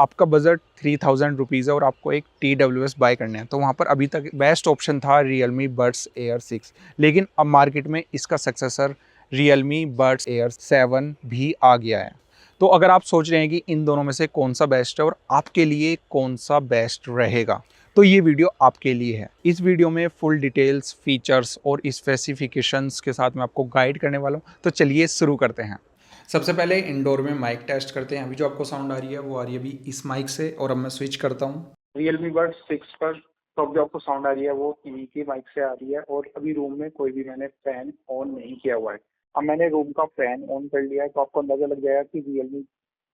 आपका budget 3000 rupees है और आपको एक TWS बाय करना है, तो वहाँ पर अभी तक बेस्ट ऑप्शन था Realme Buds Air 6। लेकिन अब मार्केट में इसका सक्सेसर Realme Buds Air 7 भी आ गया है। तो अगर आप सोच रहे हैं कि इन दोनों में से कौन सा बेस्ट है और आपके लिए कौन सा बेस्ट रहेगा, तो ये वीडियो आपके लिए है। इस वीडियो में फुल डिटेल्स, फीचर्स और स्पेसिफिकेशंस के साथ मैं आपको गाइड करने वाला हूँ। तो चलिए शुरू करते हैं। सबसे पहले इंडोर में माइक टेस्ट करते हैं। अभी जो आपको साउंड आ रही है वो आ रही है अभी इस माइक से, और अब मैं स्विच करता हूँ Realme Buds 6 पर। तो अब जो आपको साउंड आ रही है वो टीवी की माइक से आ रही है, और अभी रूम में कोई भी मैंने फैन ऑन नहीं किया हुआ है। अब मैंने रूम का फैन ऑन कर लिया है, तो आपको अंदाजा लग जाएगा कि Realme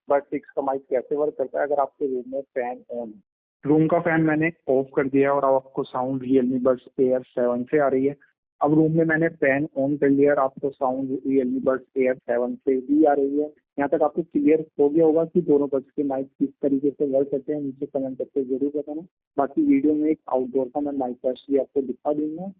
Buds 6 का माइक कैसे वर्क करता है अगर आपके रूम में फैन ऑन है। रूम का फैन मैंने ऑफ कर दिया और अब आपको साउंड Realme Buds Air 7 से आ रही है। अब रूम में मैंने फैन ऑन कर लिया और आपको साउंड Realme Buds Air 7 से भी आ रही है। यहाँ तक आपको क्लियर हो गया होगा कि दोनों बड्स के माइक किस तरीके से वर्क करते हैं। नीचे कमेंट करके जरूर बताना। बाकी वीडियो में एक आउटडोर का मैं माइक टेस्ट भी आपको दिखा दूंगा।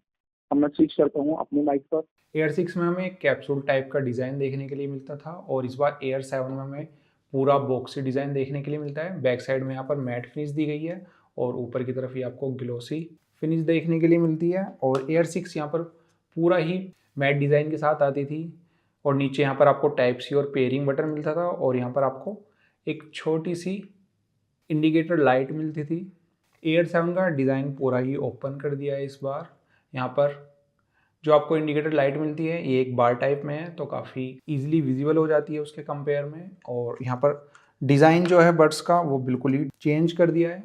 अब मैं स्विच करता हूँ अपने माइक पर। Air 6 में हमें कैप्सूल टाइप का डिज़ाइन देखने के लिए मिलता था, और इस बार Air 7 में हमें पूरा बॉक्सी डिज़ाइन देखने के लिए मिलता है। बैक साइड में यहाँ पर मैट फिनिश दी गई है और ऊपर की तरफ ये आपको ग्लोसी फिनिश देखने के लिए मिलती है। और Air 6 यहाँ पर पूरा ही मैट डिज़ाइन के साथ आती थी, और नीचे यहाँ पर आपको टाइप सी और पेयरिंग बटन मिलता था, और यहाँ पर आपको एक छोटी सी इंडिकेटर लाइट मिलती थी। Air 7 का डिज़ाइन पूरा ही ओपन कर दिया है इस बार। यहाँ पर जो आपको इंडिकेटर लाइट मिलती है ये एक बार टाइप में है, तो काफ़ी इजीली विजिबल हो जाती है उसके कंपेयर में। और यहाँ पर डिज़ाइन जो है बड्स का वो बिल्कुल ही चेंज कर दिया है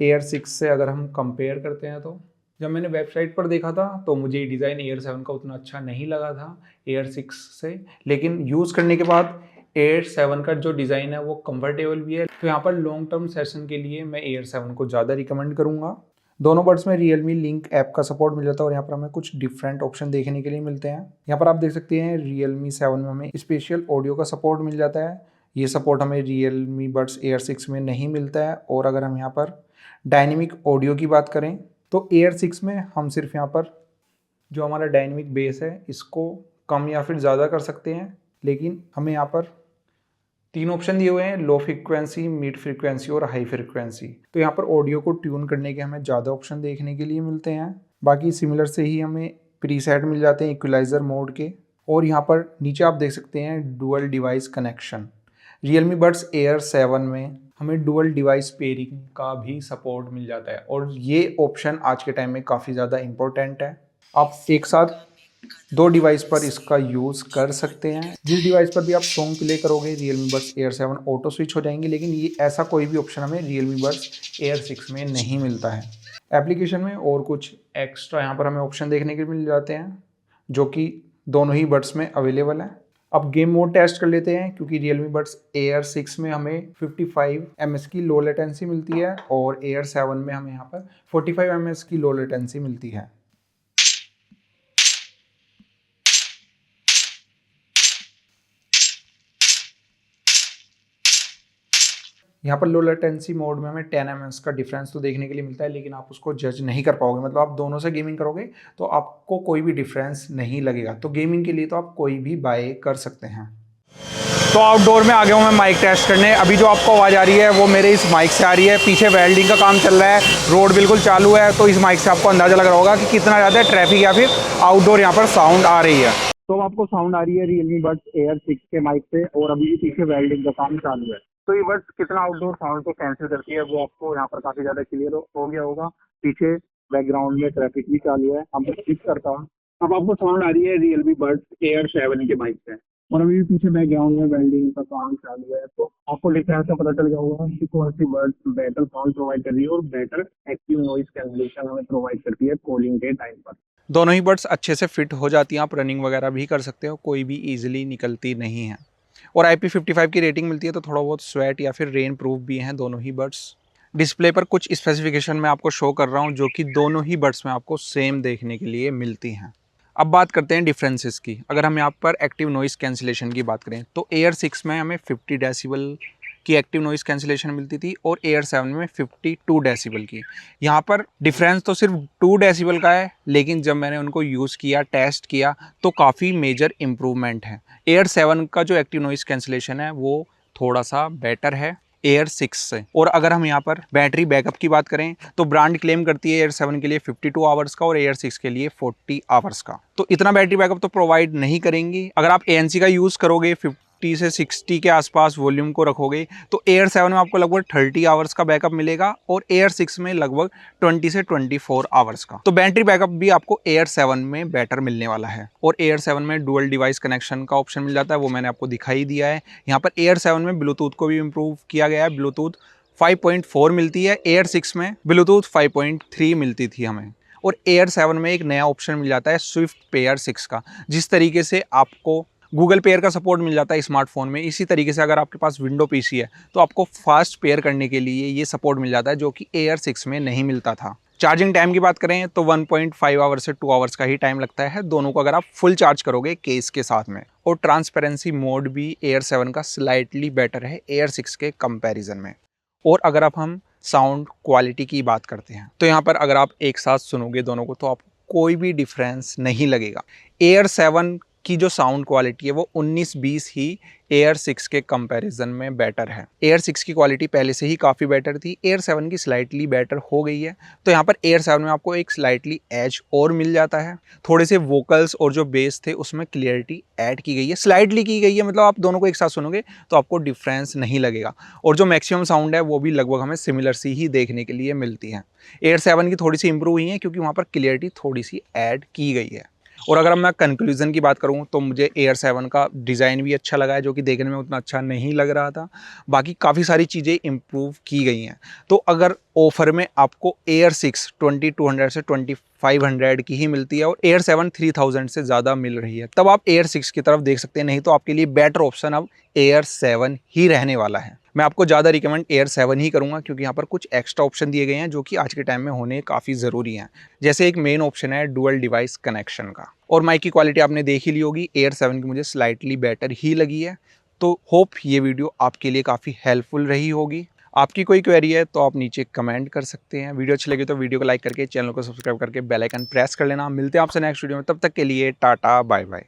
Air 6 से। अगर हम कंपेयर करते हैं तो जब मैंने वेबसाइट पर देखा था तो मुझे ये डिज़ाइन Air 7 का उतना अच्छा नहीं लगा था Air 6 से, लेकिन यूज़ करने के बाद Air 7 का जो डिज़ाइन है वो कंफर्टेबल भी है। तो यहाँ पर लॉन्ग टर्म सेशन के लिए मैं Air 7 को ज़्यादा रिकमेंड करूँगा। दोनों बड्स में Realme लिंक ऐप का सपोर्ट मिल जाता है, और यहाँ पर हमें कुछ डिफरेंट ऑप्शन देखने के लिए मिलते हैं। यहाँ पर आप देख सकते हैं Realme 7 में हमें स्पेशल ऑडियो का सपोर्ट मिल जाता है। ये सपोर्ट हमें Realme Buds Air 6 में नहीं मिलता है। और अगर हम यहाँ पर डायनेमिक ऑडियो की बात करें तो Air 6 में हम सिर्फ यहाँ पर जो हमारा डायनेमिक बेस है इसको कम या फिर ज़्यादा कर सकते हैं, लेकिन हमें यहाँ पर 3 ऑप्शन दिए हुए हैं: लो फ्रीक्वेंसी, मिड फ्रीक्वेंसी और हाई फ्रीक्वेंसी। तो यहाँ पर ऑडियो को ट्यून करने के हमें ज़्यादा ऑप्शन देखने के लिए मिलते हैं। बाकी सिमिलर से ही हमें प्रीसेट मिल जाते हैं इक्वलाइज़र मोड के। और यहाँ पर नीचे आप देख सकते हैं dual device connection. Realme Buds Air 7 में हमें डुअल डिवाइस पेयरिंग का भी सपोर्ट मिल जाता है, और ये ऑप्शन आज के टाइम में काफ़ी ज़्यादा इम्पोर्टेंट है। आप एक साथ 2 डिवाइस पर इसका यूज़ कर सकते हैं। जिस डिवाइस पर भी आप सॉन्ग प्ले करोगे Realme Buds Air 7 auto switch हो जाएंगे, लेकिन ये ऐसा कोई भी ऑप्शन हमें Realme Buds Air 6 में नहीं मिलता है। एप्लीकेशन में और कुछ एक्स्ट्रा यहाँ पर हमें ऑप्शन देखने के मिल जाते हैं जो कि दोनों ही बड्स में अवेलेबल है। अब गेम मोड टेस्ट कर लेते हैं, क्योंकि Realme Buds Air 6 में हमें 55 ms की लो लेटेंसी मिलती है, और Air 7 में हमें यहाँ पर 45 ms की लो लेटेंसी मिलती है। यहाँ पर लो लेटेंसी मोड में हमें 10 ms का डिफरेंस तो देखने के लिए मिलता है, लेकिन आप उसको जज नहीं कर पाओगे। मतलब आप दोनों से गेमिंग करोगे तो आपको कोई भी डिफरेंस नहीं लगेगा। तो गेमिंग के लिए तो आप कोई भी बाय कर सकते हैं। तो आउटडोर में आ गया हूँ मैं माइक टेस्ट करने। अभी जो आपको आवाज़ आ रही है वो मेरे इस माइक से आ रही है। पीछे वेल्डिंग का काम चल रहा है, रोड बिल्कुल चालू है, तो इस माइक से आपको अंदाज़ा लग रहा होगा कि कितना ज़्यादा ट्रैफिक या फिर आउटडोर यहाँ पर साउंड आ रही है। तो आपको साउंड आ रही है Realme Buds Air 6 के माइक से, और अभी भी पीछे वेल्डिंग का काम चालू है। तो ये बड्स कितना आउटडोर साउंड को कैंसिल करती है वो आपको यहाँ पर काफी ज्यादा क्लियर हो गया होगा। पीछे बैकग्राउंड में ट्रैफिक भी चालू है। अब मैं स्विच करता हूँ। अब आपको साउंड आ रही है Realme Buds Air 7 के माइक से, और अभी भी पीछे बैकग्राउंड में वेल्डिंग का काम चालू है। तो आपको डिफरेंस से पता चल गया होगा कि कौन सी बड्स बेटर साउंड प्रोवाइड कर रही है और बेटर एक्टिव नॉइज कैंसलेशन हमें प्रोवाइड करती है कॉलिंग के टाइम पर। दोनों ही बड्स अच्छे से फिट हो जाती हैं, आप रनिंग वगैरह भी कर सकते हो, कोई भी ईजिली निकलती नहीं है। और IP55 की रेटिंग मिलती है, तो थोड़ा बहुत स्वेट या फिर रेन प्रूफ भी हैं दोनों ही बड्स। डिस्प्ले पर कुछ स्पेसिफिकेशन मैं आपको शो कर रहा हूँ जो कि दोनों ही बड्स में आपको सेम देखने के लिए मिलती हैं। अब बात करते हैं डिफरेंसेस की। अगर हम यहाँ पर एक्टिव नॉइस कैंसिलेशन की बात करें तो Air 6 में हमें 50 डेसिबल की एक्टिव नॉइस कैंसिलेशन मिलती थी, और Air 7 में 52 डेसिबल की। यहाँ पर डिफरेंस तो सिर्फ 2 डेसिबल का है, लेकिन जब मैंने उनको यूज़ किया, टेस्ट किया, तो काफ़ी मेजर इम्प्रूवमेंट है। Air 7 का जो एक्टिव नॉइस कैंसिलेशन है वो थोड़ा सा बेटर है, Air 6 से। और अगर हम यहाँ पर बैटरी बैकअप की बात करें तो ब्रांड क्लेम करती है Air 7 के लिए 52 आवर्स का और Air 6 के लिए 40 आवर्स का। तो इतना बैटरी बैकअप तो प्रोवाइड नहीं करेंगी। अगर आप ANC का यूज़ करोगे 50 से 60 के आसपास वॉल्यूम को रखोगे तो Air 7 में आपको लगभग 30 आवर्स का बैकअप मिलेगा और Air 6 में लगभग 20 से 24 आवर्स का। तो बैटरी बैकअप भी आपको Air 7 में बेटर मिलने वाला है। और Air 7 में डुअल डिवाइस कनेक्शन का ऑप्शन मिल जाता है, वो मैंने आपको दिखाई दिया है। यहाँ पर Air 7 में ब्लूटूथ को भी इम्प्रूव किया गया है, ब्लूटूथ 5.4 मिलती है, Air 6 में ब्लूटूथ 5.3 मिलती थी हमें। और Air 7 में एक नया ऑप्शन मिल जाता है स्विफ्ट पेयर 6 का। जिस तरीके से आपको गूगल पेयर का सपोर्ट मिल जाता है स्मार्टफोन में, इसी तरीके से अगर आपके पास विंडो पीसी है तो आपको फास्ट पेयर करने के लिए ये सपोर्ट मिल जाता है, जो कि Air 6 में नहीं मिलता था। चार्जिंग टाइम की बात करें तो 1.5 आवर्स से 2 आवर्स का ही टाइम लगता है दोनों को अगर आप फुल चार्ज करोगे केस के साथ में। और ट्रांसपेरेंसी मोड भी Air 7 का स्लाइटली बेटर है Air 6 के कंपैरिजन में। और अगर आप हम साउंड क्वालिटी की बात करते हैं तो यहाँ पर अगर आप एक साथ सुनोगे दोनों को तो आपको कोई भी डिफरेंस नहीं लगेगा। Air 7 की जो साउंड क्वालिटी है वो 19-20 ही Air 6 के कंपैरिजन में बेटर है। Air 6 की क्वालिटी पहले से ही काफ़ी बेटर थी, Air 7 की स्लाइटली बेटर हो गई है। तो यहाँ पर Air 7 में आपको एक स्लाइटली एज और मिल जाता है। थोड़े से वोकल्स और जो बेस थे उसमें क्लियरिटी ऐड की गई है, स्लाइटली की गई है, मतलब आप दोनों को एक साथ सुनोगे तो आपको डिफरेंस नहीं लगेगा। और जो मैक्सिमम साउंड है वो भी लगभग हमें सिमिलर सी ही देखने के लिए मिलती है। Air 7 की थोड़ी सी इंप्रूव हुई है क्योंकि वहाँ पर क्लियरिटी थोड़ी सी ऐड की गई है। और अगर मैं कंक्लूजन की बात करूं तो मुझे Air 7 का डिज़ाइन भी अच्छा लगा है, जो कि देखने में उतना अच्छा नहीं लग रहा था। बाकी काफ़ी सारी चीज़ें इम्प्रूव की गई हैं। तो अगर ऑफर में आपको Air 6 2200 से 2500 की ही मिलती है और Air 7 3000 से ज़्यादा मिल रही है, तब आप Air 6 की तरफ देख सकते हैं। नहीं तो आपके लिए बेटर ऑप्शन अब Air 7 ही रहने वाला है। मैं आपको ज़्यादा रिकमेंड Air 7 ही करूँगा क्योंकि यहाँ पर कुछ एक्स्ट्रा ऑप्शन दिए गए हैं जो कि आज के टाइम में होने काफ़ी ज़रूरी हैं। जैसे एक मेन ऑप्शन है डुअल डिवाइस कनेक्शन का। और माइक की क्वालिटी आपने देख ही ली होगी, Air 7 की मुझे स्लाइटली बेटर ही लगी है। तो होप ये वीडियो आपके लिए काफ़ी हेल्पफुल रही होगी। आपकी कोई क्वेरी है तो आप नीचे कमेंट कर सकते हैं। वीडियो अच्छी लगी तो वीडियो को लाइक करके चैनल को सब्सक्राइब करके बेल आइकन प्रेस कर लेना। मिलते हैं आपसे नेक्स्ट वीडियो में, तब तक के लिए टाटा बाय बाय।